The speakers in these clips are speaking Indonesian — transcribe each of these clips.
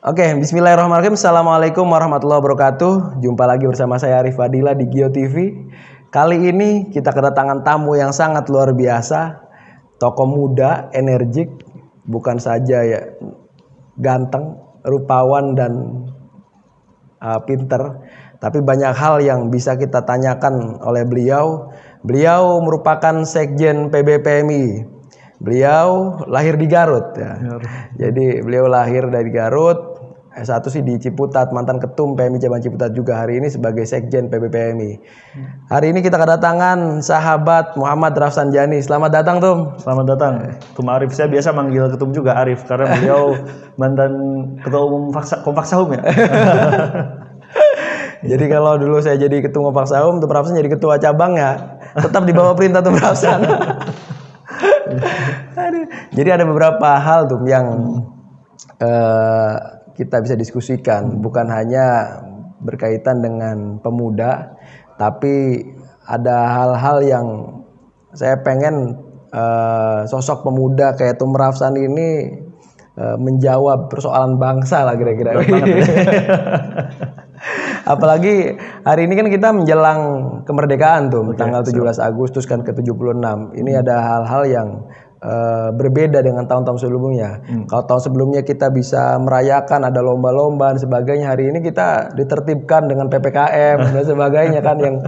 Oke, bismillahirrahmanirrahim. Assalamualaikum warahmatullahi wabarakatuh. Jumpa lagi bersama saya Arif Fadila di Gio TV. Kali ini kita kedatangan tamu yang sangat luar biasa. Tokoh muda, energik, bukan saja ya ganteng, rupawan dan pinter, tapi banyak hal yang bisa kita tanyakan oleh beliau. Beliau merupakan Sekjen PBPMI. Beliau lahir di Garut ya. Jadi beliau lahir dari Garut. S1 sih di Ciputat, mantan ketum PMI Cabang Ciputat juga, hari ini sebagai Sekjen PBPMI. Hari ini kita kedatangan sahabat Muhammad Rafsanjani. Selamat datang, Tum. Selamat datang, Tum Arif. Saya biasa manggil ketum juga Arif karena beliau mantan ketua umum Kompak Sahum ya. Jadi kalau dulu saya jadi ketua Kompak Sahum, Tum Rafsan jadi ketua cabang ya, tetap di bawah perintah Tum Rafsan. Jadi ada beberapa hal Tum yang kita bisa diskusikan, bukan hanya berkaitan dengan pemuda, tapi ada hal-hal yang saya pengen sosok pemuda kayak Tum Rafsan ini menjawab persoalan bangsa lah kira-kira. Apalagi hari ini kan kita menjelang kemerdekaan tuh, tanggal 17 Agustus kan ke-76. Ini ada hal-hal yang berbeda dengan tahun-tahun sebelumnya. Kalau tahun sebelumnya kita bisa merayakan, ada lomba-lomba dan sebagainya, hari ini kita ditertibkan dengan PPKM dan sebagainya kan yang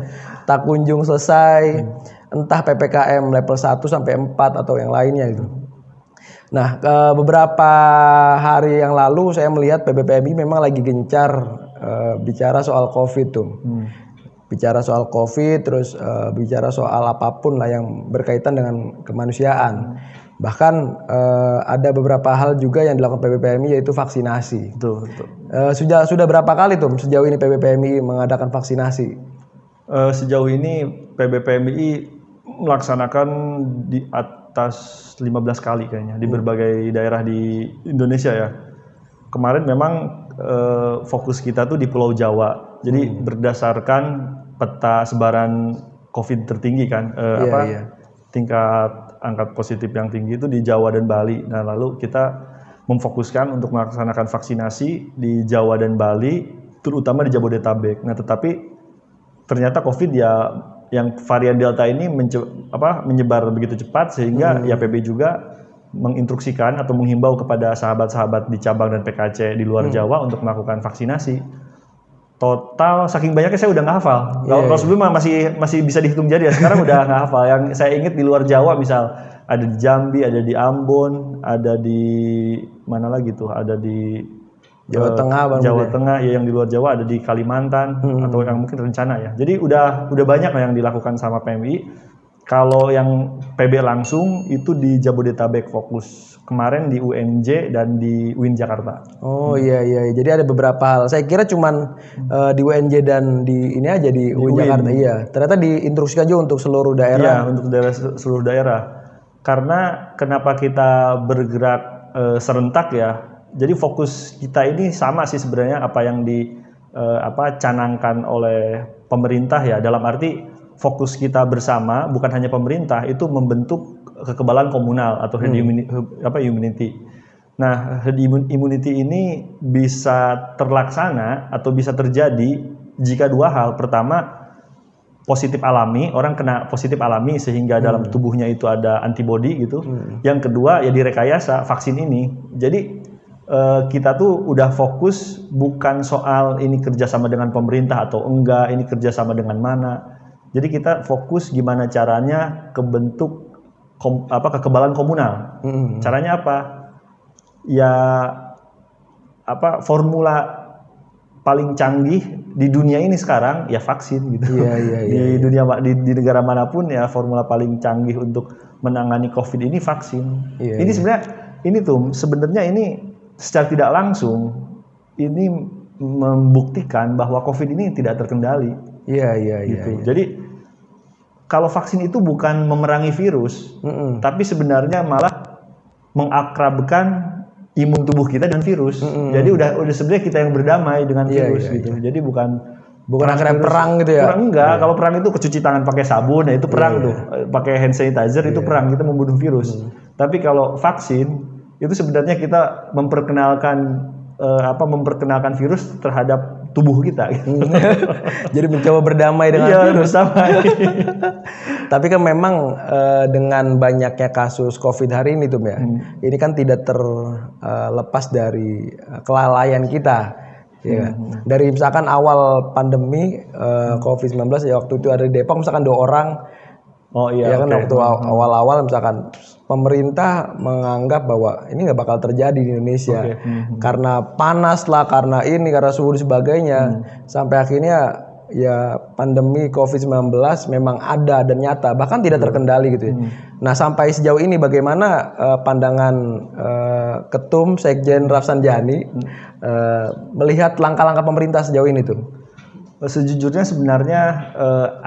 tak kunjung selesai, entah PPKM level 1 sampai 4 atau yang lainnya gitu. Nah, beberapa hari yang lalu saya melihat PBPMI memang lagi gencar bicara soal COVID tuh. Bicara soal COVID, terus bicara soal apapun lah yang berkaitan dengan kemanusiaan. Bahkan ada beberapa hal juga yang dilakukan PBPMI, yaitu vaksinasi. Betul. Sudah berapa kali tuh sejauh ini PBPMI mengadakan vaksinasi? Sejauh ini PBPMI melaksanakan di atas 15 kali kayaknya di berbagai daerah di Indonesia ya. Kemarin memang fokus kita tuh di Pulau Jawa. Jadi berdasarkan peta sebaran COVID tertinggi kan, tingkat angka positif yang tinggi itu di Jawa dan Bali. Nah, lalu kita memfokuskan untuk melaksanakan vaksinasi di Jawa dan Bali, terutama di Jabodetabek. Nah, tetapi ternyata COVID ya yang varian Delta ini menyebar begitu cepat sehingga ya PB juga menginstruksikan atau menghimbau kepada sahabat-sahabat di cabang dan PKC di luar Jawa untuk melakukan vaksinasi. Total saking banyaknya saya udah nggak hafal. Kalau sebelumnya masih bisa dihitung jari ya, sekarang udah nggak hafal. Yang saya ingat di luar Jawa misal ada di Jambi, ada di Ambon, ada di mana lagi tuh, ada di Jawa Tengah ya, yang di luar Jawa ada di Kalimantan atau yang mungkin rencana ya. Jadi udah banyak yang dilakukan sama PMI. Kalau yang PB langsung itu di Jabodetabek fokus. Kemarin di UNJ dan di UIN Jakarta. Oh iya. Jadi ada beberapa hal. Saya kira cuman di UNJ dan di ini aja di UIN Jakarta. Iya. Ternyata diinstruksikan juga untuk seluruh daerah. Iya, untuk seluruh daerah. Karena kenapa kita bergerak serentak ya. Jadi fokus kita ini sama sih sebenarnya apa yang canangkan oleh pemerintah ya, dalam arti fokus kita bersama bukan hanya pemerintah itu membentuk kekebalan komunal atau herd immunity. Nah, herd immunity ini bisa terlaksana atau bisa terjadi jika dua hal. Pertama, positif alami, orang kena positif alami sehingga dalam tubuhnya itu ada antibodi gitu. Yang kedua ya direkayasa vaksin ini. Jadi kita tuh udah fokus bukan soal ini kerjasama dengan pemerintah atau enggak, ini kerjasama dengan mana. Jadi kita fokus gimana caranya kebentuk kekebalan komunal. Caranya apa? Ya formula paling canggih di dunia ini sekarang ya vaksin gitu. Di negara manapun ya formula paling canggih untuk menangani COVID ini vaksin. Ini sebenarnya ini secara tidak langsung ini membuktikan bahwa COVID ini tidak terkendali. Gitu. Jadi kalau vaksin itu bukan memerangi virus, tapi sebenarnya malah mengakrabkan imun tubuh kita dengan virus. Jadi udah sebenarnya kita yang berdamai dengan virus gitu. Jadi bukan akhirnya perang gitu ya. Perang enggak. Kalau perang itu kecuci tangan pakai sabun, ya itu perang tuh. Pakai hand sanitizer itu perang, kita membunuh virus. Tapi kalau vaksin itu sebenarnya kita memperkenalkan memperkenalkan virus terhadap tubuh kita. Jadi mencoba berdamai dengan virus. Tapi kan memang dengan banyaknya kasus COVID hari ini tuh ya, ini kan tidak terlepas dari kelalaian kita. Ya. Dari misalkan awal pandemi COVID-19 ya, waktu itu ada di Depok misalkan 2 orang. Oh iya. Ya kan waktu awal-awal misalkan pemerintah menganggap bahwa ini nggak bakal terjadi di Indonesia karena panas lah, karena suhu dan sebagainya, sampai akhirnya ya pandemi COVID-19 memang ada dan nyata, bahkan tidak terkendali gitu ya. Nah sampai sejauh ini bagaimana pandangan Ketum Sekjen Rafsanjani melihat langkah-langkah pemerintah sejauh ini tuh? Sejujurnya sebenarnya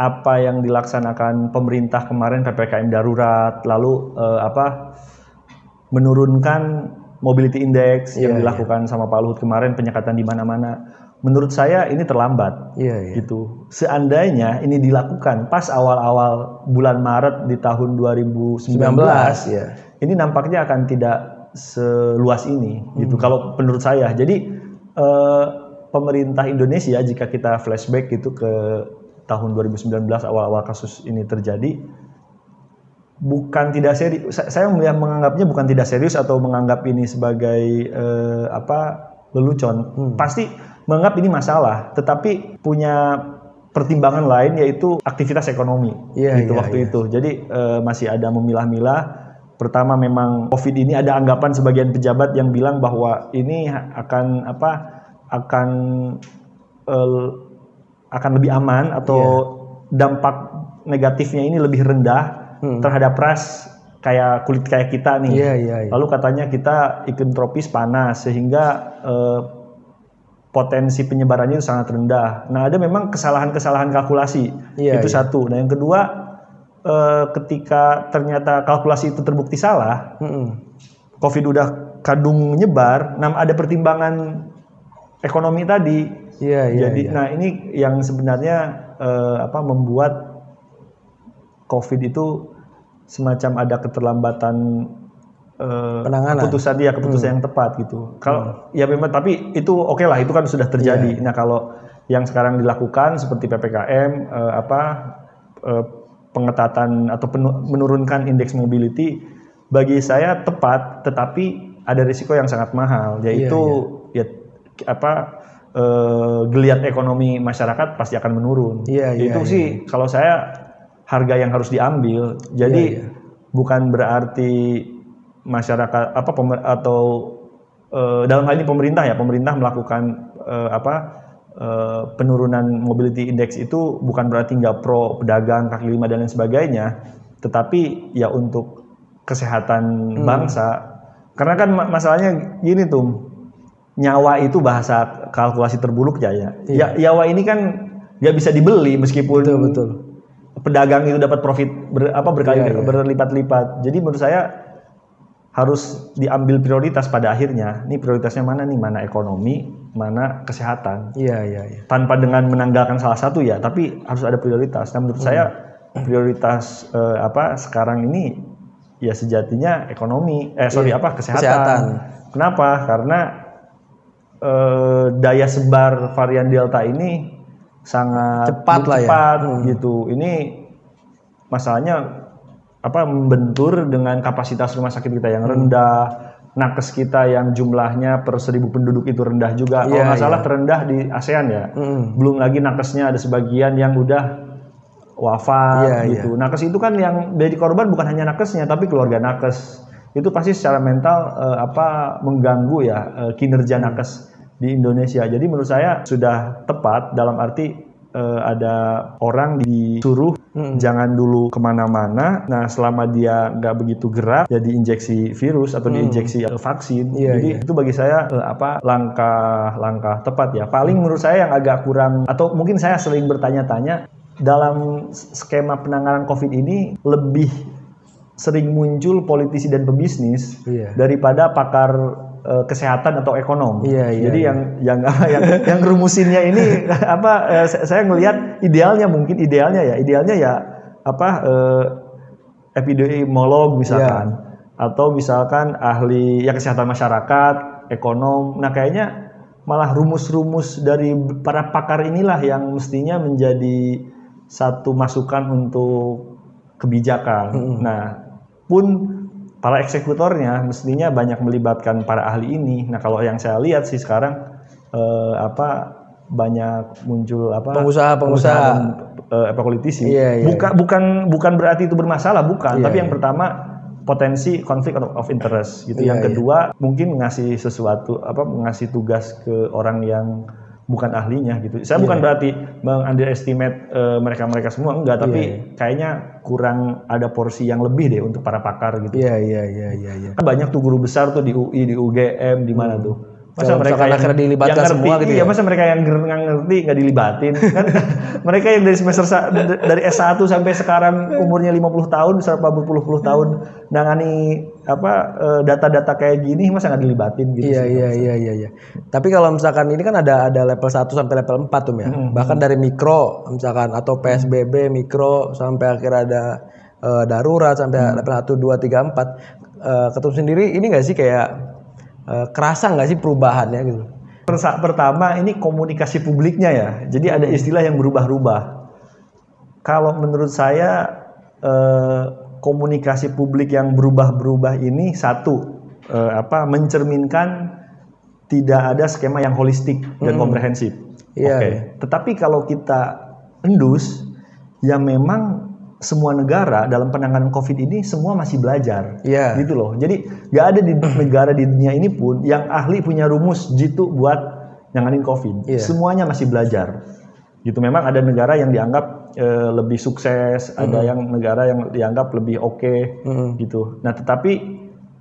apa yang dilaksanakan pemerintah kemarin, PPKM darurat, lalu menurunkan mobility index yang dilakukan sama Pak Luhut kemarin, penyekatan di mana-mana. Menurut saya ini terlambat, gitu. Seandainya ini dilakukan pas awal-awal bulan Maret di tahun 2019, ini nampaknya akan tidak seluas ini, gitu. Kalau menurut saya, jadi pemerintah Indonesia, jika kita flashback gitu ke tahun 2019 awal-awal kasus ini terjadi, bukan tidak serius. Saya menganggapnya bukan tidak serius atau menganggap ini sebagai lelucon. Pasti menganggap ini masalah, tetapi punya pertimbangan lain, yaitu aktivitas ekonomi waktu itu. Jadi masih ada memilah-milah. Pertama, memang COVID ini ada anggapan sebagian pejabat yang bilang bahwa ini akan lebih aman atau dampak negatifnya ini lebih rendah terhadap ras kayak kulit kayak kita nih. Lalu katanya kita iklim tropis panas sehingga potensi penyebarannya itu sangat rendah. Nah, ada memang kesalahan-kesalahan kalkulasi. Itu satu. Nah, yang kedua, ketika ternyata kalkulasi itu terbukti salah, COVID udah kadung menyebar, ada pertimbangan ekonomi tadi. Jadi, nah ini yang sebenarnya membuat COVID itu semacam ada keterlambatan penanganan, keputusan yang tepat gitu. Kalau ya memang, tapi itu oke lah, itu kan sudah terjadi. Nah kalau yang sekarang dilakukan seperti PPKM, pengetatan atau menurunkan indeks mobility, bagi saya tepat, tetapi ada risiko yang sangat mahal, yaitu geliat ekonomi masyarakat pasti akan menurun. Kalau saya harga yang harus diambil. Jadi bukan berarti masyarakat dalam hal ini pemerintah melakukan penurunan mobility index itu bukan berarti nggak pro pedagang kaki lima dan lain sebagainya, tetapi ya untuk kesehatan bangsa. Karena kan masalahnya gini tuh, nyawa itu bahasa kalkulasi terbuluk nyawa ini kan nggak bisa dibeli, meskipun pedagang itu dapat profit berlipat-lipat. Jadi menurut saya harus diambil prioritas pada akhirnya. Ini prioritasnya mana nih? Mana ekonomi, mana kesehatan. Tanpa dengan menanggalkan salah satu tapi harus ada prioritas. Nah, menurut saya prioritas sekarang ini ya sejatinya ekonomi. Kesehatan. Kenapa? Karena daya sebar varian Delta ini sangat cepat gitu. Ini masalahnya membentur dengan kapasitas rumah sakit kita yang rendah, nakes kita yang jumlahnya per 1.000 penduduk itu rendah juga. Kalau nggak salah terendah di ASEAN ya. Belum lagi nakesnya ada sebagian yang udah wafat gitu. Nakes itu kan yang jadi korban bukan hanya nakesnya, tapi keluarga nakes. Itu pasti secara mental mengganggu kinerja nakes di Indonesia. Jadi menurut saya sudah tepat, dalam arti ada orang disuruh jangan dulu kemana-mana. Nah, selama dia nggak begitu gerak, jadi injeksi virus atau diinjeksi vaksin. Jadi itu bagi saya langkah tepat ya. Paling menurut saya yang agak kurang, atau mungkin saya sering bertanya-tanya, dalam skema penanganan COVID ini lebih sering muncul politisi dan pebisnis daripada pakar kesehatan atau ekonom. Jadi yang rumusinnya ini saya ngelihat idealnya epidemiolog misalkan, atau misalkan ahli kesehatan masyarakat, ekonom. Nah, kayaknya malah rumus-rumus dari para pakar inilah yang mestinya menjadi satu masukan untuk kebijakan. Nah, pun para eksekutornya mestinya banyak melibatkan para ahli ini. Nah, kalau yang saya lihat sih sekarang banyak muncul pengusaha politisi. Iya. Bukan berarti itu bermasalah, bukan. Iya, Tapi yang pertama potensi konflik of interest gitu. Iya, Yang kedua mungkin ngasih sesuatu ngasih tugas ke orang yang bukan ahlinya gitu. Saya bukan berarti meng-underestimate mereka semua, enggak, tapi kayaknya kurang ada porsi yang lebih deh untuk para pakar gitu. Iya. Kan banyak tuh guru besar tuh di UI, di UGM, di mana tuh. Masa Kalau mereka yang dilibatkan ngerti, semua gitu iya, ya? masa mereka yang nggak ngerti nggak dilibatin kan? Mereka yang dari dari S1 sampai sekarang umurnya 50 tahun, 40 tahun nangani data-data kayak gini, masa nggak dilibatin gitu? Iya. Tapi kalau misalkan ini kan ada level 1 sampai level 4 tuh ya. Bahkan dari mikro misalkan atau PSBB mikro sampai akhirnya ada darurat sampai level 1 2 3 4. Ketum sendiri ini nggak sih kayak kerasa nggak sih perubahannya gitu? Pertama ini komunikasi publiknya ya. Jadi ada istilah yang berubah-ubah. Kalau menurut saya komunikasi publik yang berubah-berubah ini mencerminkan tidak ada skema yang holistik dan komprehensif. Oke. Tetapi kalau kita endus, ya memang semua negara dalam penanganan COVID ini semua masih belajar, gitu loh. Jadi nggak ada di negara di dunia ini pun yang ahli punya rumus jitu buat nanganin COVID. Semuanya masih belajar, gitu. Memang ada negara yang dianggap lebih sukses, ada yang negara yang dianggap lebih oke, gitu. Nah, tetapi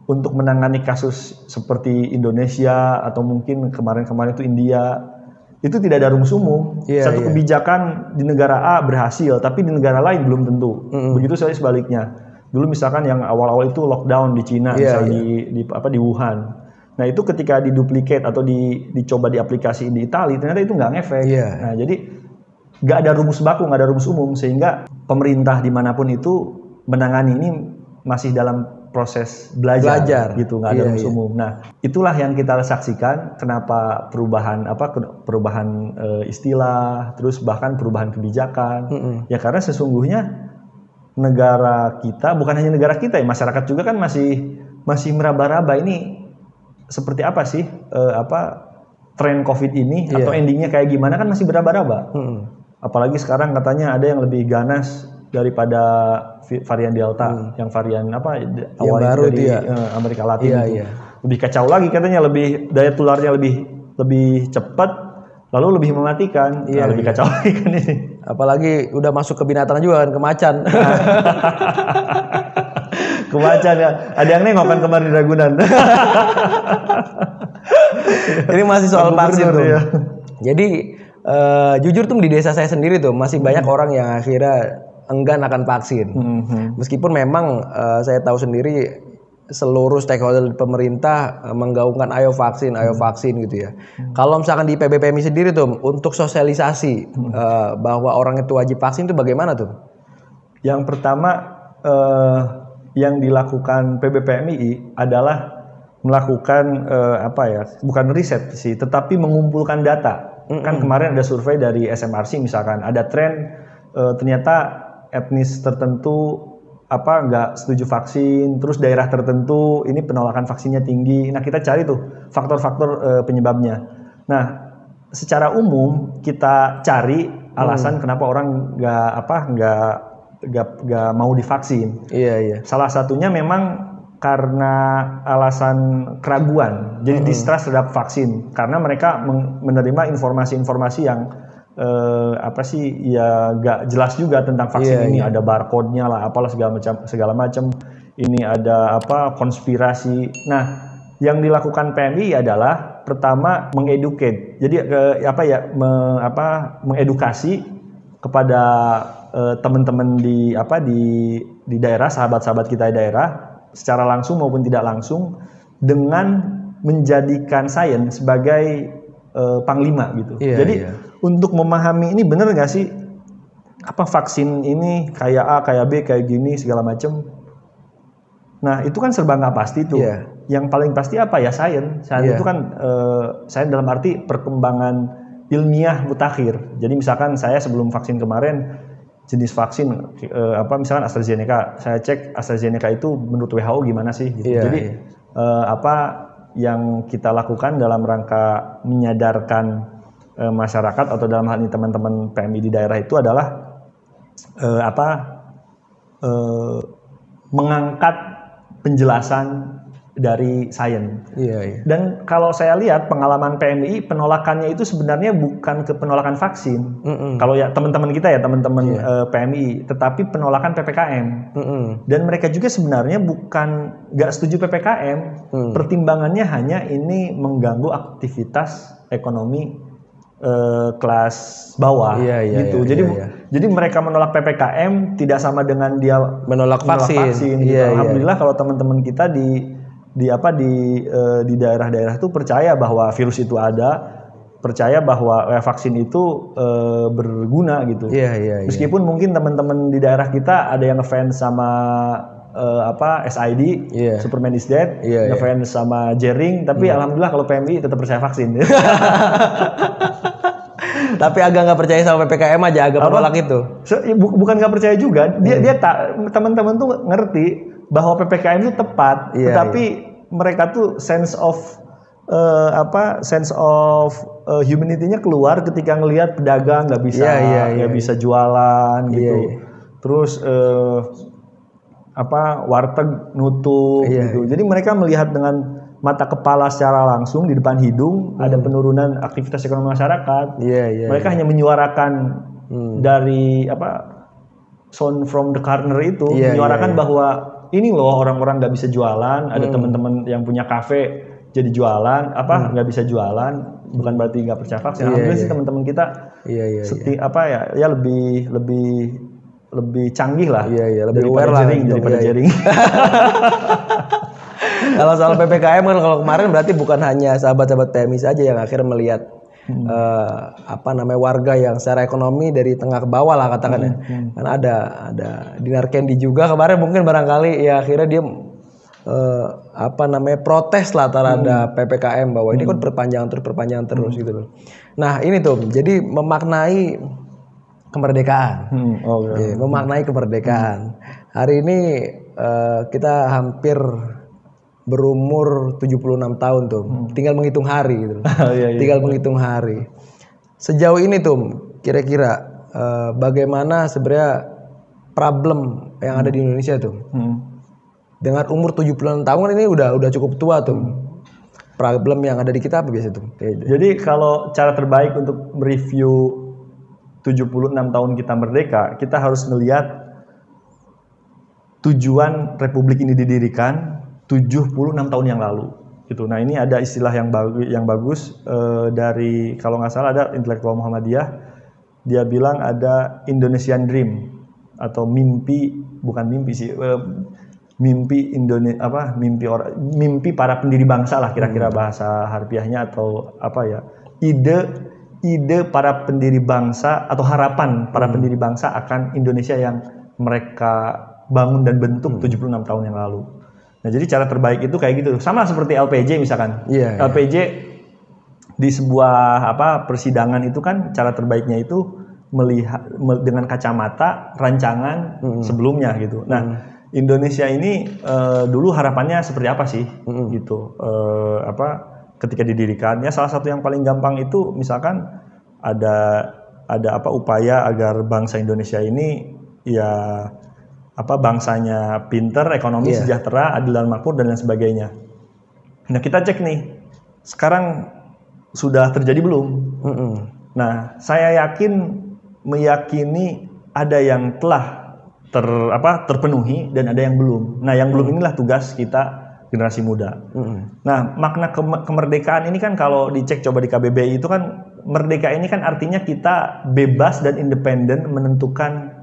untuk menangani kasus seperti Indonesia atau mungkin kemarin-kemarin itu India, itu tidak ada rumus umum. Satu kebijakan di negara A berhasil, tapi di negara lain belum tentu. Begitu saya sebaliknya. Dulu misalkan yang awal-awal itu lockdown di Cina, misalnya di Wuhan. Nah itu ketika diduplikat atau dicoba diaplikasi di Italia, ternyata itu nggak ngefek. Nah jadi nggak ada rumus baku, nggak ada rumus umum, sehingga pemerintah dimanapun itu menangani ini masih dalam proses belajar gitu, nggak ada rumus umum. Nah, itulah yang kita saksikan kenapa perubahan istilah, terus bahkan perubahan kebijakan. Ya karena sesungguhnya negara kita, bukan hanya negara kita ya, masyarakat juga kan masih meraba-raba ini seperti apa sih tren COVID ini atau endingnya kayak gimana, kan masih beraba-raba. Apalagi sekarang katanya ada yang lebih ganas daripada varian Delta, yang varian awalnya dari Amerika Latin itu. Lebih kacau lagi katanya, lebih daya tularnya lebih cepat, lalu lebih mematikan. Lebih kacau lagi kan ini. Apalagi udah masuk ke binatang juga kan, ke macan. Ke macan ya. Ada yang nengok kan kemarin di Ragunan. Ini masih soal vaksin tuh. Jadi jujur tuh di desa saya sendiri tuh masih banyak orang yang akhirnya enggan akan vaksin. Meskipun memang saya tahu sendiri seluruh stakeholder pemerintah menggaungkan ayo vaksin gitu ya. Kalau misalkan di PBPMI sendiri tuh untuk sosialisasi bahwa orang itu wajib vaksin itu bagaimana tuh? Yang pertama yang dilakukan PBPMI adalah melakukan bukan riset sih, tetapi mengumpulkan data. Kan kemarin ada survei dari SMRC misalkan, ada tren ternyata etnis tertentu nggak setuju vaksin, terus daerah tertentu ini penolakan vaksinnya tinggi. Nah kita cari tuh faktor-faktor penyebabnya. Nah secara umum kita cari alasan kenapa orang nggak mau divaksin. Salah satunya memang karena alasan keraguan, jadi distrust terhadap vaksin, karena mereka menerima informasi-informasi yang gak jelas juga tentang vaksin ini. Ada barcode-nya lah, apalah segala macam. Ini ada konspirasi. Nah, yang dilakukan PMI adalah pertama mengeducate. Jadi mengedukasi kepada teman-teman di daerah, sahabat-sahabat kita di daerah, secara langsung maupun tidak langsung, dengan menjadikan sains sebagai panglima gitu. Untuk memahami ini benar nggak sih vaksin ini kayak A, kayak B, kayak gini segala macam. Nah itu kan serba nggak pasti tuh. yang paling pasti apa ya? Sains itu kan sains dalam arti perkembangan ilmiah mutakhir. Jadi misalkan saya sebelum vaksin kemarin jenis vaksin misalkan AstraZeneca, saya cek AstraZeneca itu menurut WHO gimana sih? Gitu. Jadi apa yang kita lakukan dalam rangka menyadarkan masyarakat atau dalam hal ini teman-teman PMI di daerah itu adalah mengangkat penjelasan dari sains. Dan kalau saya lihat pengalaman PMI, penolakannya itu sebenarnya bukan ke penolakan vaksin. Kalau ya teman-teman kita ya, teman-teman PMI, tetapi penolakan PPKM. Dan mereka juga sebenarnya bukan nggak setuju PPKM. Pertimbangannya hanya ini mengganggu aktivitas ekonomi kelas bawah gitu. Jadi mereka menolak PPKM tidak sama dengan dia menolak vaksin gitu. Alhamdulillah kalau teman-teman kita di daerah-daerah itu percaya bahwa virus itu ada, percaya bahwa vaksin itu berguna gitu. Meskipun mungkin teman-teman di daerah kita ada yang ngefans sama SID, Superman is Dead, ngefans sama Jering, tapi alhamdulillah kalau PMI tetap percaya vaksin. Tapi agak nggak percaya sama PPKM aja, agak menolak itu. Bukan nggak percaya juga, dia teman-teman tuh ngerti bahwa PPKM itu tepat, tetapi mereka tuh sense of humanity-nya keluar ketika ngelihat pedagang nggak bisa jualan gitu. Terus warteg nutup gitu. Jadi mereka melihat dengan mata kepala secara langsung di depan hidung ada penurunan aktivitas ekonomi masyarakat. Mereka hanya menyuarakan dari sound from the corner itu, menyuarakan bahwa ini loh orang-orang nggak bisa jualan, ada teman-teman yang punya kafe jadi jualan, nggak bisa jualan, bukan berarti nggak percaya vaksin. Alhamdulillah sih teman-teman kita lebih canggih lah, lebih aware lah daripada Jering. Kalau soal PPKM kan kalau kemarin berarti bukan hanya sahabat-sahabat PMI saja yang akhirnya melihat warga yang secara ekonomi dari tengah ke bawah lah katakan ya. Kan ada Dinar Kendi juga kemarin mungkin barangkali ya akhirnya dia protes lah terhadap PPKM bahwa ini kan perpanjangan terus gitu loh. Nah, ini tuh jadi memaknai kemerdekaan. Memaknai kemerdekaan. Hari ini kita hampir berumur 76 tahun tuh. Tinggal menghitung hari gitu. Tinggal menghitung hari. Sejauh ini tuh kira-kira bagaimana sebenarnya problem yang ada di Indonesia tuh. Dengan umur 76 tahun ini udah cukup tua tuh. Problem yang ada di kita apa biasa tuh? Jadi kalau cara terbaik untuk mereview 76 tahun kita merdeka, kita harus melihat tujuan Republik ini didirikan 76 tahun yang lalu gitu. Nah, ini ada istilah yang bagus dari kalau nggak salah ada intelektual Muhammadiyah, dia bilang ada Indonesian Dream atau mimpi para pendiri bangsa lah kira-kira bahasa harfiahnya atau ide para pendiri bangsa atau harapan para pendiri bangsa akan Indonesia yang mereka bangun dan bentuk 76 tahun yang lalu. Nah, jadi cara terbaik itu kayak gitu. Sama seperti LPJ misalkan. LPJ di sebuah persidangan itu kan cara terbaiknya itu melihat dengan kacamata rancangan sebelumnya gitu. Nah, Indonesia ini dulu harapannya seperti apa sih gitu. Ketika didirikan, ya salah satu yang paling gampang itu misalkan ada upaya agar bangsa Indonesia ini bangsanya pinter, ekonomi sejahtera, adil dan makmur dan lain sebagainya. Nah, kita cek nih, sekarang sudah terjadi belum? Nah, saya meyakini ada yang telah terpenuhi dan ada yang belum. Nah, yang belum inilah tugas kita generasi muda. Nah, makna kemerdekaan ini kan kalau dicek coba di KBBI itu kan merdeka ini kan artinya kita bebas dan independen menentukan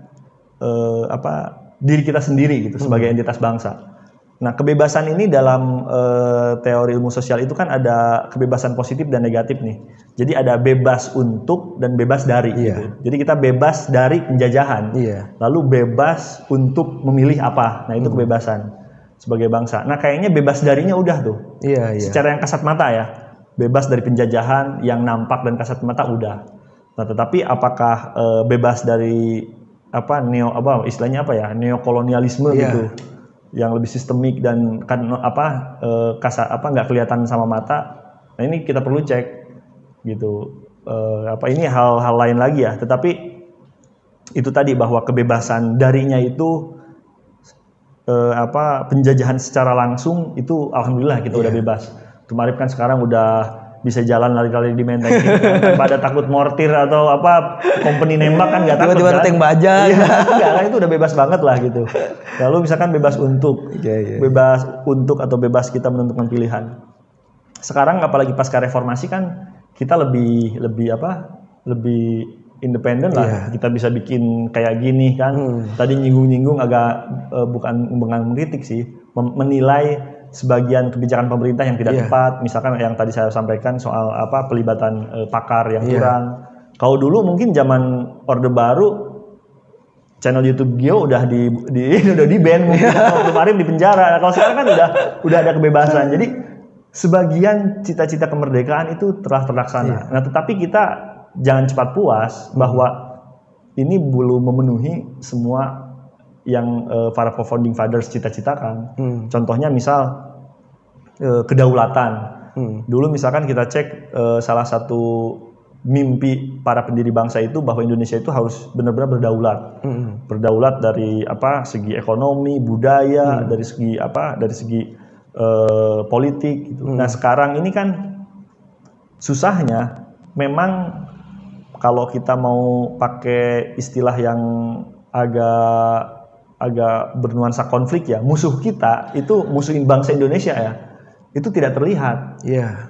diri kita sendiri gitu sebagai entitas bangsa. Nah, kebebasan ini dalam teori ilmu sosial itu kan ada kebebasan positif dan negatif nih. Jadi ada bebas untuk dan bebas dari gitu. Jadi kita bebas dari penjajahan. Lalu bebas untuk memilih apa. Nah, itu kebebasan. sebagai bangsa. Nah kayaknya bebas darinya udah tuh. Iya. Secara yang kasat mata ya, bebas dari penjajahan yang nampak dan kasat mata udah. Nah tetapi apakah bebas dari istilahnya apa ya, neokolonialisme gitu, yang lebih sistemik dan kan nggak kelihatan sama mata. Nah ini kita perlu cek gitu. Ini hal-hal lain lagi ya. Tetapi itu tadi bahwa kebebasan darinya itu penjajahan secara langsung itu alhamdulillah kita udah bebas. Tumarip kan sekarang udah bisa jalan lari-lari di Menteng tanpa ada takut mortir atau company nembak kan nggak takut. Tiba-tiba kan? tank baja. Enggak kan, itu udah bebas banget lah gitu. Lalu misalkan bebas untuk bebas untuk atau bebas kita menentukan pilihan. Sekarang apalagi pasca reformasi kan kita lebih independen lah, kita bisa bikin kayak gini kan. Tadi nyinggung-nyinggung agak bukan mengkritik sih, menilai sebagian kebijakan pemerintah yang tidak tepat. Misalkan yang tadi saya sampaikan soal pelibatan pakar yang kurang. Kalau dulu mungkin zaman Orde Baru channel YouTube Gio udah di ban mungkin, kemarin di penjara. Kalau sekarang kan udah ada kebebasan. Jadi sebagian cita-cita kemerdekaan itu telah terlaksana. Nah, tetapi kita jangan cepat puas bahwa ini belum memenuhi semua yang para founding fathers cita-citakan. Contohnya misal kedaulatan. Dulu misalkan kita cek salah satu mimpi para pendiri bangsa itu bahwa Indonesia itu harus benar-benar berdaulat. Berdaulat dari segi ekonomi, budaya, dari segi politik gitu. Nah, sekarang ini kan susahnya memang kalau kita mau pakai istilah yang agak bernuansa konflik ya, musuh kita itu musuhin bangsa Indonesia ya, itu tidak terlihat.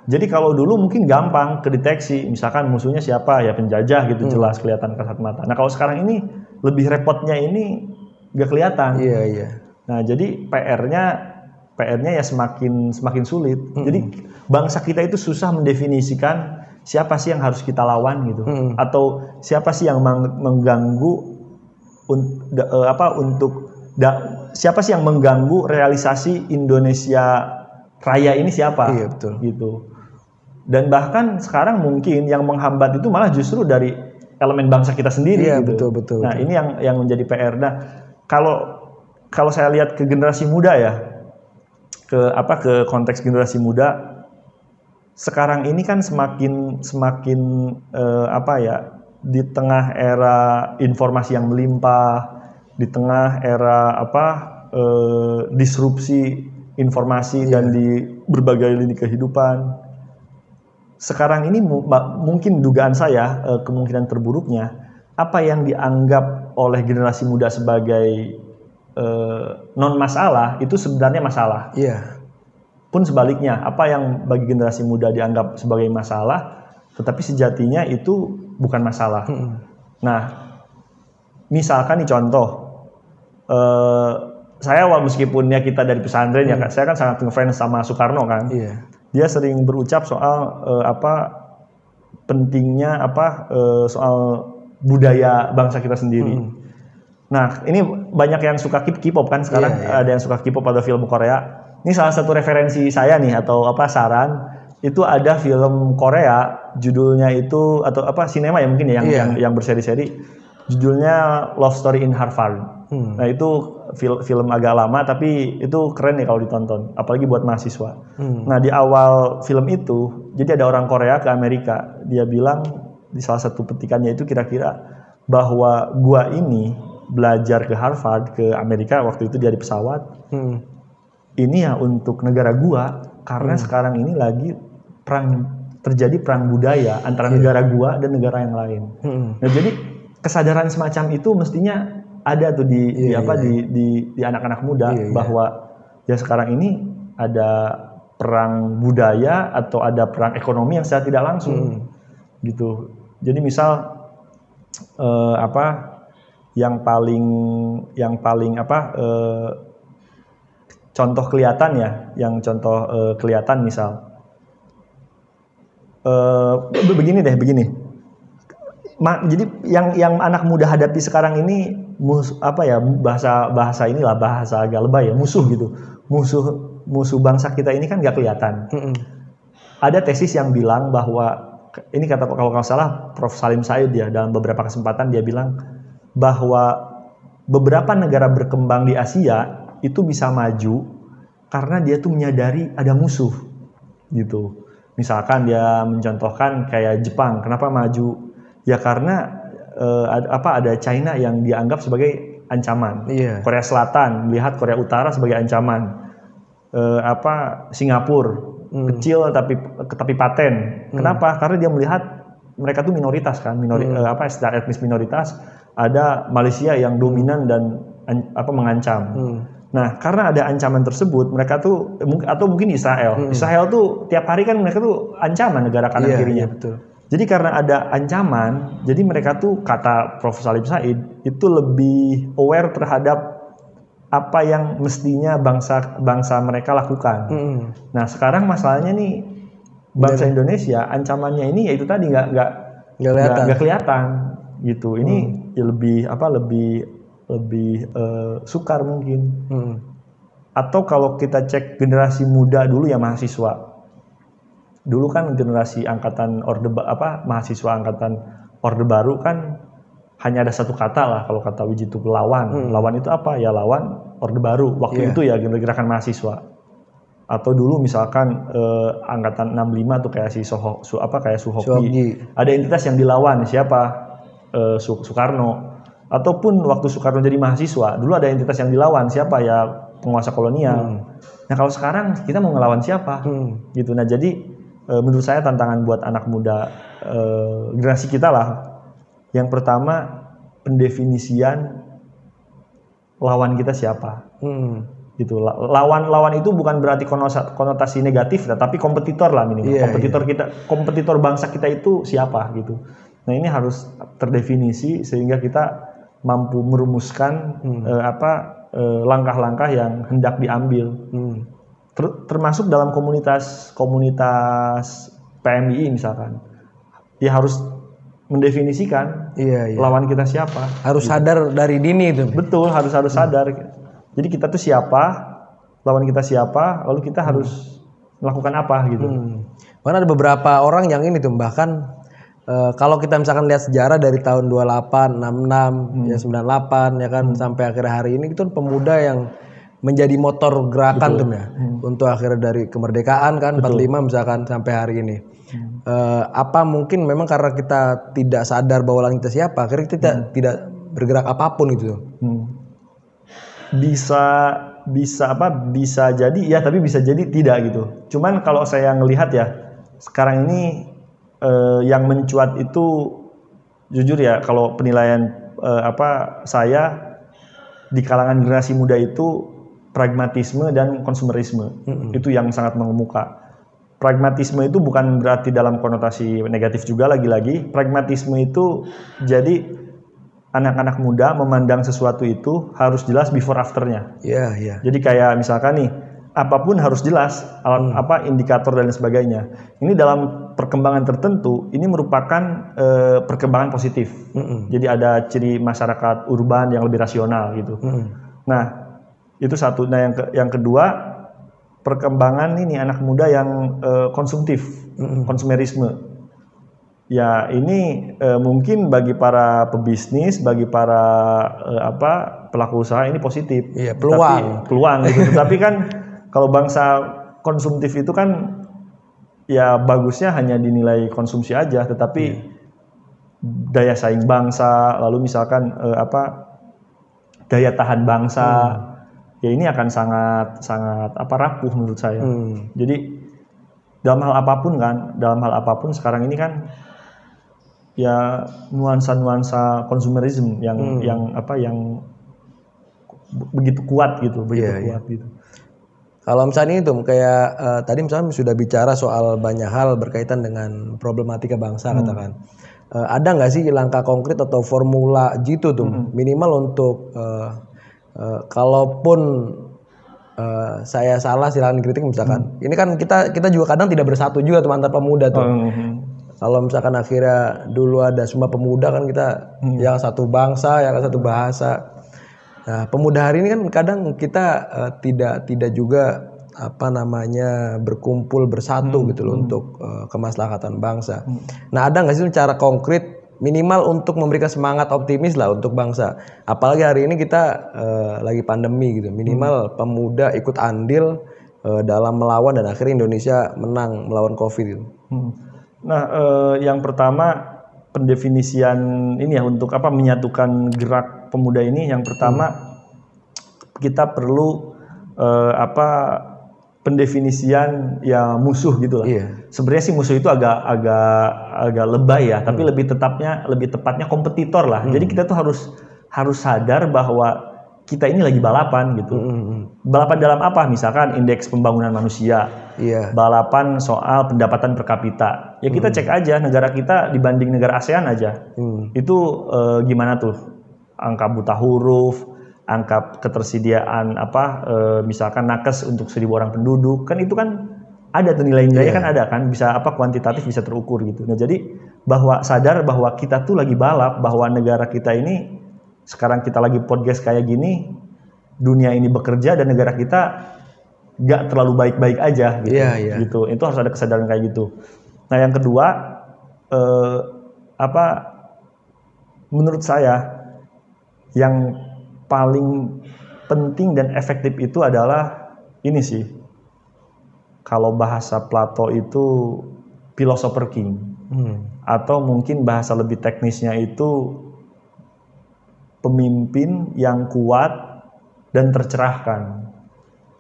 Jadi kalau dulu mungkin gampang kedeteksi, misalkan musuhnya siapa ya, penjajah gitu, jelas kelihatan kasat mata. Nah kalau sekarang ini lebih repotnya ini nggak kelihatan. Nah jadi PR-nya ya semakin sulit. Jadi bangsa kita itu susah mendefinisikan siapa sih yang harus kita lawan gitu, atau siapa sih yang mengganggu siapa sih yang mengganggu realisasi Indonesia Raya ini siapa? Betul. Gitu. Dan bahkan sekarang mungkin yang menghambat itu malah justru dari elemen bangsa kita sendiri. Gitu. Betul. Nah ini yang menjadi PR. Nah kalau saya lihat ke generasi muda ya, ke konteks generasi muda. Sekarang ini kan semakin di tengah era informasi yang melimpah, di tengah era disrupsi informasi dan di berbagai lini kehidupan. Sekarang ini mungkin dugaan saya kemungkinan terburuknya apa yang dianggap oleh generasi muda sebagai non masalah itu sebenarnya masalah. Pun sebaliknya, apa yang bagi generasi muda dianggap sebagai masalah, tetapi sejatinya itu bukan masalah. Nah, misalkan nih contoh, saya meskipun ya kita dari pesantren ya, saya kan sangat ngefans sama Soekarno kan. Dia sering berucap soal pentingnya soal budaya bangsa kita sendiri. Nah, ini banyak yang suka K-pop kan sekarang, ada yang suka K-pop atau film Korea. Ini salah satu referensi saya nih atau saran, itu ada film Korea judulnya itu atau sinema ya mungkin ya yang berseri-seri, judulnya Love Story in Harvard. Nah itu film agak lama tapi itu keren nih kalau ditonton, apalagi buat mahasiswa. Nah di awal film itu jadi ada orang Korea ke Amerika, dia bilang di salah satu petikannya itu kira-kira bahwa gua ini belajar ke Harvard ke Amerika waktu itu dia di pesawat. Ini ya untuk negara gua karena sekarang ini lagi terjadi perang budaya antara negara gua dan negara yang lain. Nah, jadi kesadaran semacam itu mestinya ada tuh di anak-anak muda bahwa ya sekarang ini ada perang budaya atau ada perang ekonomi yang secara tidak langsung gitu. Jadi misal yang paling contoh kelihatan ya, kelihatan misal begini. Jadi yang anak muda hadapi sekarang ini bahasa inilah bahasa agak lebay ya, musuh gitu. Musuh bangsa kita ini kan nggak kelihatan. Ada tesis yang bilang bahwa ini kata kalau nggak salah Prof. Salim Said ya, dalam beberapa kesempatan dia bilang bahwa beberapa negara berkembang di Asia itu bisa maju karena dia tuh menyadari ada musuh gitu. Misalkan dia mencontohkan kayak Jepang, kenapa maju? Ya karena ada China yang dianggap sebagai ancaman. Korea Selatan melihat Korea Utara sebagai ancaman. Singapura kecil tapi paten. Kenapa? Karena dia melihat mereka tuh minoritas kan, secara etnis minoritas. Ada Malaysia yang dominan dan mengancam. Nah, karena ada ancaman tersebut, mereka tuh atau mungkin Israel. Israel tuh tiap hari kan mereka tuh ancaman negara kanan kirinya. Iya, betul. Jadi karena ada ancaman, jadi mereka tuh kata Prof. Salim Said itu lebih aware terhadap apa yang mestinya bangsa mereka lakukan. Nah, sekarang masalahnya nih bangsa Indonesia ancamannya ini yaitu tadi nggak kelihatan gitu. Ini ya lebih sukar mungkin. Atau kalau kita cek generasi muda dulu ya mahasiswa. Dulu kan generasi angkatan mahasiswa angkatan Orde Baru kan hanya ada satu kata lah kalau kata Wijitu, lawan. Lawan itu apa? Ya lawan Orde Baru. Waktu itu ya gerakan mahasiswa. Atau dulu misalkan angkatan 65 tuh kayak kayak Suhoki. Ada entitas yang dilawan, siapa? Soekarno. Ataupun waktu Soekarno jadi mahasiswa, dulu ada entitas yang dilawan, siapa? Ya penguasa kolonial. Nah, kalau sekarang kita mau ngelawan siapa? Gitu. Nah, jadi menurut saya tantangan buat anak muda generasi kita lah. Yang pertama, pendefinisian lawan kita siapa. Gitu. Lawan itu bukan berarti konotasi negatif, tapi kompetitor lah minimal. Kompetitor bangsa kita itu siapa gitu. Nah, ini harus terdefinisi sehingga kita mampu merumuskan langkah-langkah yang hendak diambil. Termasuk dalam komunitas PMII misalkan, ya harus mendefinisikan lawan kita siapa. Harus sadar dari dini itu. Betul, harus sadar. Jadi kita tuh siapa, lawan kita siapa, lalu kita harus melakukan apa gitu. Karena ada beberapa orang yang ini tuh bahkan kalau kita misalkan lihat sejarah dari tahun 28, 66, ya 98 ya kan sampai akhir hari ini itu pemuda yang menjadi motor gerakan tuh ya untuk akhirnya dari kemerdekaan kan 45 misalkan sampai hari ini. Apa mungkin memang karena kita tidak sadar bahwa lawan kita siapa, akhirnya kita tidak bergerak apapun gitu. Bisa jadi ya, tapi bisa jadi tidak gitu. Cuman kalau saya ngelihat ya sekarang ini yang mencuat itu jujur ya, kalau penilaian saya di kalangan generasi muda itu pragmatisme dan konsumerisme. Itu yang sangat mengemuka. Pragmatisme itu bukan berarti dalam konotasi negatif juga, lagi-lagi pragmatisme itu jadi anak-anak muda memandang sesuatu itu harus jelas before afternya. Jadi kayak misalkan nih, apapun harus jelas, indikator dan sebagainya. Ini dalam perkembangan tertentu, ini merupakan perkembangan positif. Jadi ada ciri masyarakat urban yang lebih rasional gitu. Nah, itu satu. Nah, yang kedua, perkembangan ini anak muda yang konsumtif, konsumerisme. Ya, ini mungkin bagi para pebisnis, bagi para pelaku usaha ini positif. Peluang gitu. Tapi kan kalau bangsa konsumtif itu kan ya bagusnya hanya dinilai konsumsi aja, tetapi daya saing bangsa, lalu misalkan daya tahan bangsa, ya ini akan sangat rapuh menurut saya. Jadi dalam hal apapun sekarang ini kan ya nuansa konsumerisme yang begitu kuat gitu, kuat gitu. Kalau misalnya itu kayak tadi misalnya sudah bicara soal banyak hal berkaitan dengan problematika bangsa katakan. Ada nggak sih langkah konkret atau formula gitu tuh minimal untuk kalaupun saya salah silakan kritik misalkan. Ini kan kita juga kadang tidak bersatu juga teman-teman pemuda tuh. Kalau misalkan akhirnya dulu ada Sumpah Pemuda kan kita yang satu bangsa, yang satu bahasa. Nah, pemuda hari ini kan kadang kita tidak juga berkumpul bersatu gitu loh untuk kemaslahatan bangsa. Nah, ada nggak sih cara konkret minimal untuk memberikan semangat optimis lah untuk bangsa? Apalagi hari ini kita lagi pandemi gitu. Minimal pemuda ikut andil dalam melawan dan akhirnya Indonesia menang melawan COVID gitu. Nah, yang pertama pendefinisian ini ya untuk menyatukan gerak pemuda ini. Yang pertama kita perlu pendefinisian ya musuh gitu lah. Sebenarnya sih musuh itu agak lebay ya, tapi lebih tepatnya kompetitor lah. Jadi kita tuh harus sadar bahwa kita ini lagi balapan gitu. Balapan dalam apa? Misalkan indeks pembangunan manusia. Balapan soal pendapatan per kapita. Ya kita cek aja negara kita dibanding negara ASEAN aja. Itu gimana tuh? Angka buta huruf, angka ketersediaan misalkan nakes untuk 1.000 orang penduduk. Kan itu kan ada tuh nilai-nilainya kan ada kan, bisa kuantitatif bisa terukur gitu. Nah, jadi sadar bahwa kita tuh lagi balap, bahwa negara kita ini sekarang kita lagi podcast kayak gini, dunia ini bekerja dan negara kita gak terlalu baik-baik aja gitu. Gitu. Itu harus ada kesadaran kayak gitu. Nah, yang kedua menurut saya yang paling penting dan efektif itu adalah ini sih. Kalau bahasa Plato itu philosopher king. Atau mungkin bahasa lebih teknisnya itu pemimpin yang kuat dan tercerahkan.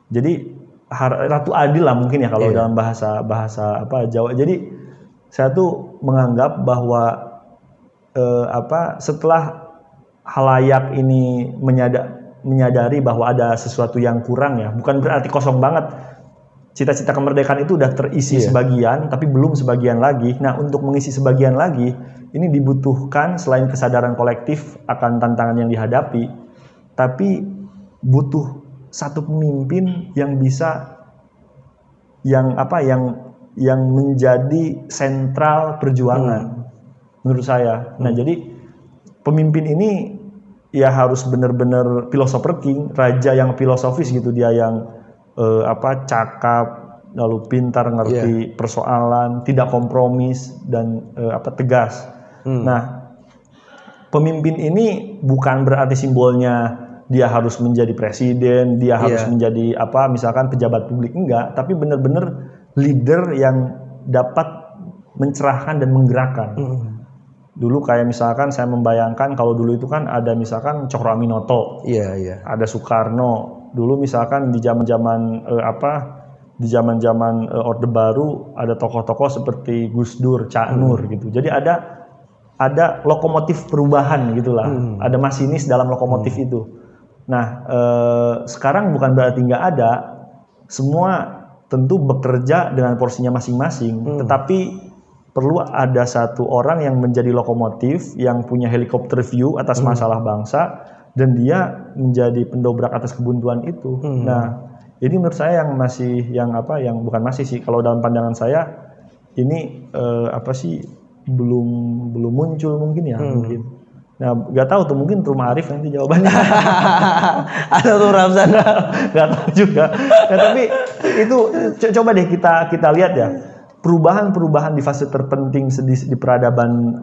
Jadi ratu adil lah mungkin ya kalau dalam bahasa Jawa. Jadi saya tuh menganggap bahwa setelah halayak ini menyadari bahwa ada sesuatu yang kurang ya, bukan berarti kosong banget. Cita-cita kemerdekaan itu udah terisi sebagian, tapi belum sebagian lagi. Nah, untuk mengisi sebagian lagi, ini dibutuhkan selain kesadaran kolektif akan tantangan yang dihadapi, tapi butuh satu pemimpin yang bisa yang menjadi sentral perjuangan menurut saya. Nah, jadi pemimpin ini ya harus benar-benar philosopher king, raja yang filosofis gitu, dia yang cakap, lalu pintar, ngerti persoalan, tidak kompromis dan tegas. Nah, pemimpin ini bukan berarti simbolnya dia harus menjadi presiden, dia harus menjadi misalkan pejabat publik, enggak, tapi benar-benar leader yang dapat mencerahkan dan menggerakkan. Dulu kayak misalkan saya membayangkan kalau dulu itu kan ada misalkan Cokro Aminoto, ada Soekarno. Dulu misalkan di zaman-zaman Orde Baru ada tokoh-tokoh seperti Gus Dur, Cak Nur gitu. Jadi ada lokomotif perubahan gitulah. Ada masinis dalam lokomotif itu. Nah, sekarang bukan berarti nggak ada. Semua tentu bekerja dengan porsinya masing-masing, tetapi perlu ada satu orang yang menjadi lokomotif, yang punya helikopter view atas masalah bangsa, dan dia menjadi pendobrak atas kebuntuan itu. Nah, ini menurut saya yang bukan masih sih, kalau dalam pandangan saya ini belum muncul mungkin ya. Mungkin. Nah, nggak tahu tuh, mungkin Rumah Arif nanti jawabannya. Ada tuh Ramzan, nggak tahu juga. Nah, tapi itu coba deh kita lihat ya, perubahan di fase terpenting di peradaban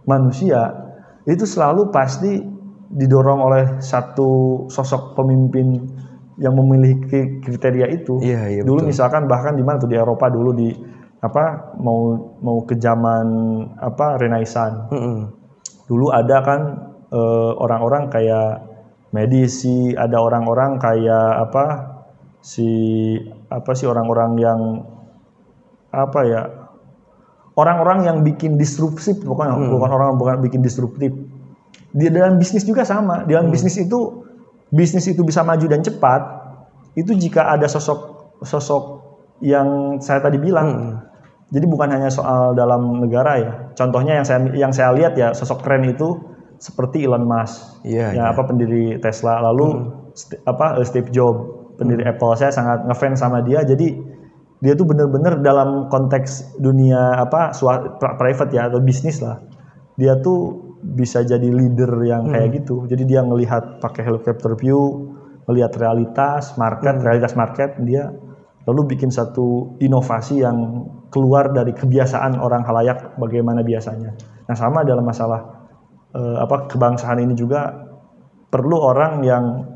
manusia itu selalu pasti didorong oleh satu sosok pemimpin yang memiliki kriteria itu. Dulu betul. Misalkan bahkan di mana tuh di Eropa dulu mau ke zaman Renaissance. Dulu ada kan orang-orang kayak Medici, ada orang-orang kayak orang-orang yang orang-orang yang bikin disruptif, bukan bikin disruptif. Di dalam bisnis juga sama. Dalam bisnis itu bisa maju dan cepat. Itu jika ada sosok yang saya tadi bilang. Jadi bukan hanya soal dalam negara ya. Contohnya yang saya lihat ya, sosok keren itu seperti Elon Musk, pendiri Tesla, lalu Steve Jobs, pendiri Apple. Saya sangat ngefans sama dia. Jadi dia tuh bener-bener dalam konteks dunia private ya atau bisnis lah, dia tuh bisa jadi leader yang kayak gitu. Jadi dia ngelihat pakai helicopter view, melihat realitas market, dia lalu bikin satu inovasi yang keluar dari kebiasaan orang khalayak bagaimana biasanya. Nah, sama dalam masalah kebangsaan ini juga perlu orang yang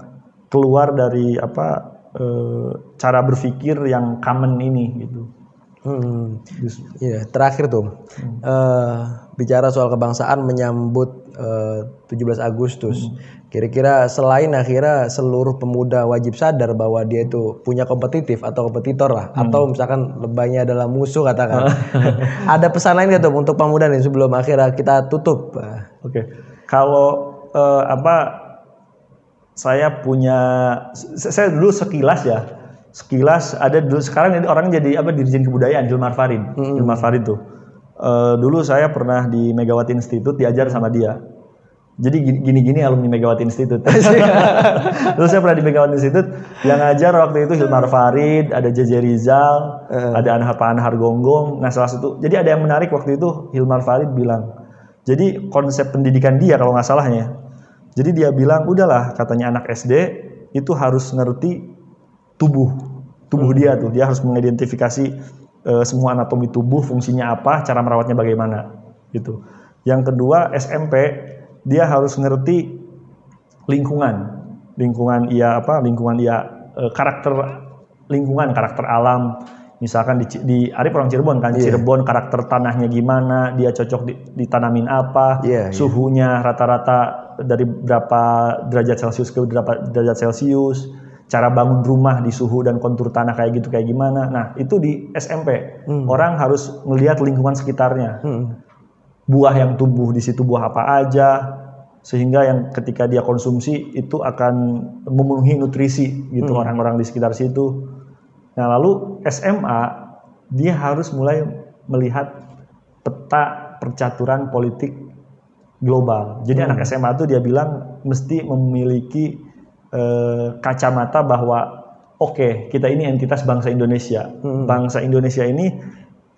keluar dari cara berpikir yang common ini gitu. Iya, terakhir tuh bicara soal kebangsaan menyambut 17 Agustus. Kira-kira selain akhirnya seluruh pemuda wajib sadar bahwa dia itu punya kompetitif atau kompetitor lah, atau misalkan lebaynya adalah musuh katakan. Ada pesan lain nggak tuh untuk pemuda nih sebelum akhirnya kita tutup? Oke. Kalau saya dulu sekilas ada dulu, sekarang orang jadi Dirjen Kebudayaan Hilmar Farid. Hilmar Farid tuh. Dulu saya pernah di Megawati Institute diajar sama dia. Jadi gini-gini alumni Megawati Institute. Dulu saya pernah di Megawati Institute, yang ngajar waktu itu Hilmar Farid, ada JJ Rizal, ada Pak Anhar Gonggong. Nah, salah satu, jadi ada yang menarik waktu itu, Hilmar Farid bilang, jadi konsep pendidikan dia kalau nggak salahnya, jadi dia bilang, udahlah katanya anak SD itu harus ngerti tubuh dia tuh, dia harus mengidentifikasi semua anatomi tubuh, fungsinya apa, cara merawatnya bagaimana gitu. Yang kedua, SMP dia harus ngerti karakter alam. Misalkan di Arif orang Cirebon kan, Cirebon karakter tanahnya gimana, dia cocok ditanamin apa, suhunya rata-rata dari berapa derajat Celcius ke berapa derajat Celcius, cara bangun rumah di suhu dan kontur tanah kayak gitu kayak gimana. Nah, itu di SMP. Orang harus melihat lingkungan sekitarnya. Buah yang tumbuh di situ buah apa aja, sehingga yang ketika dia konsumsi itu akan memenuhi nutrisi gitu orang-orang di sekitar situ. Nah, lalu SMA dia harus mulai melihat peta percaturan politik global. Jadi anak SMA tuh dia bilang mesti memiliki kacamata bahwa oke, kita ini entitas bangsa Indonesia. Bangsa Indonesia ini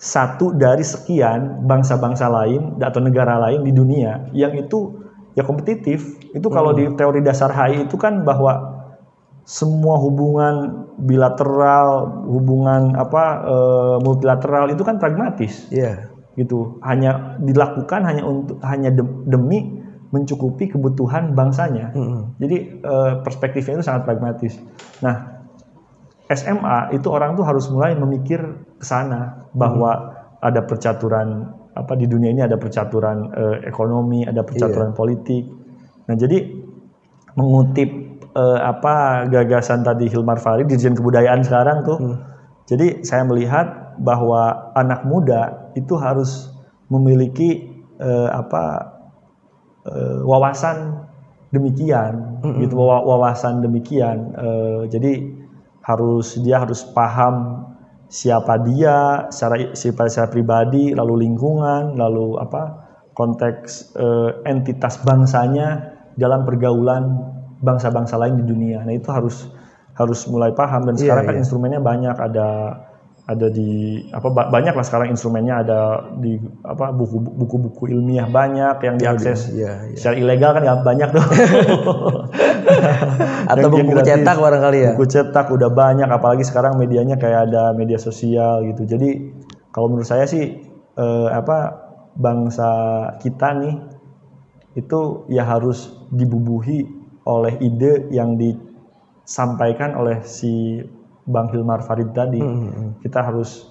satu dari sekian bangsa-bangsa lain atau negara lain di dunia yang itu ya kompetitif. Itu kalau di teori dasar HI itu kan bahwa semua hubungan bilateral, hubungan multilateral itu kan pragmatis. Gitu. Hanya dilakukan hanya demi mencukupi kebutuhan bangsanya. Jadi perspektifnya itu sangat pragmatis. Nah, SMA itu orang tuh harus mulai memikir ke sana bahwa ada percaturan di dunia ini, ada percaturan ekonomi, ada percaturan politik. Nah, jadi mengutip gagasan tadi Hilmar Farid, Dirjen Kebudayaan sekarang tuh. Jadi saya melihat bahwa anak muda itu harus memiliki wawasan demikian, gitu, wawasan demikian. Jadi dia harus paham siapa dia, secara pribadi, lalu lingkungan, lalu konteks entitas bangsanya dalam pergaulan bangsa-bangsa lain di dunia. Nah, itu harus mulai paham, dan sekarang kan instrumennya banyak, ada di banyak lah sekarang instrumennya, ada di buku-buku ilmiah banyak yang diakses secara ilegal kan ya banyak tuh. Atau buku cetak barangkali ya. Buku cetak udah banyak, apalagi sekarang medianya kayak ada media sosial gitu. Jadi kalau menurut saya sih bangsa kita nih itu ya harus dibubuhi oleh ide yang disampaikan oleh si Bang Hilmar Farid tadi. Kita harus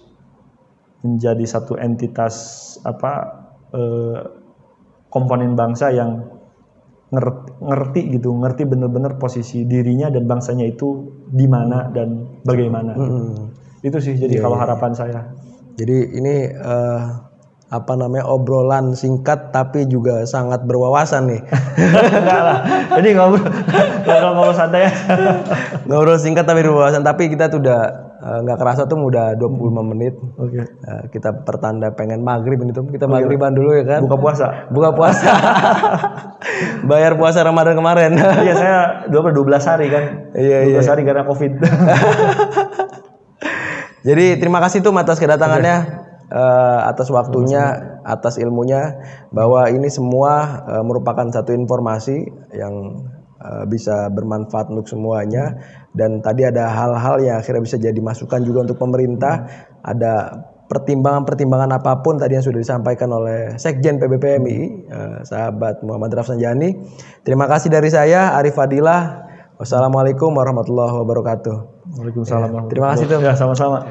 menjadi satu entitas komponen bangsa yang ngerti benar-benar posisi dirinya dan bangsanya itu di mana dan bagaimana. Itu sih jadi kalau harapan saya. Jadi ini obrolan singkat tapi juga sangat berwawasan nih. Enggak lah. Jadi ngobrol santai ya. Ngobrol singkat tapi berwawasan, tapi kita tuh udah nggak kerasa tuh udah 25 menit. Kita pertanda pengen maghrib ini tuh. Kita maghriban dulu ya kan. Buka puasa. Bayar puasa Ramadan kemarin. Iya, saya 12 hari kan. 12 hari karena Covid. Jadi terima kasih tuh atas kedatangannya, atas waktunya, atas ilmunya, bahwa ini semua merupakan satu informasi yang bisa bermanfaat untuk semuanya. Dan tadi ada hal-hal yang akhirnya bisa jadi masukan juga untuk pemerintah. Ada pertimbangan-pertimbangan apapun tadi yang sudah disampaikan oleh Sekjen PBPMI, sahabat Muhammad Rafsanjani. Terima kasih dari saya, Arif Fadilah. Wassalamualaikum warahmatullahi wabarakatuh. Waalaikumsalam. Terima kasih tuh. Ya, sama-sama.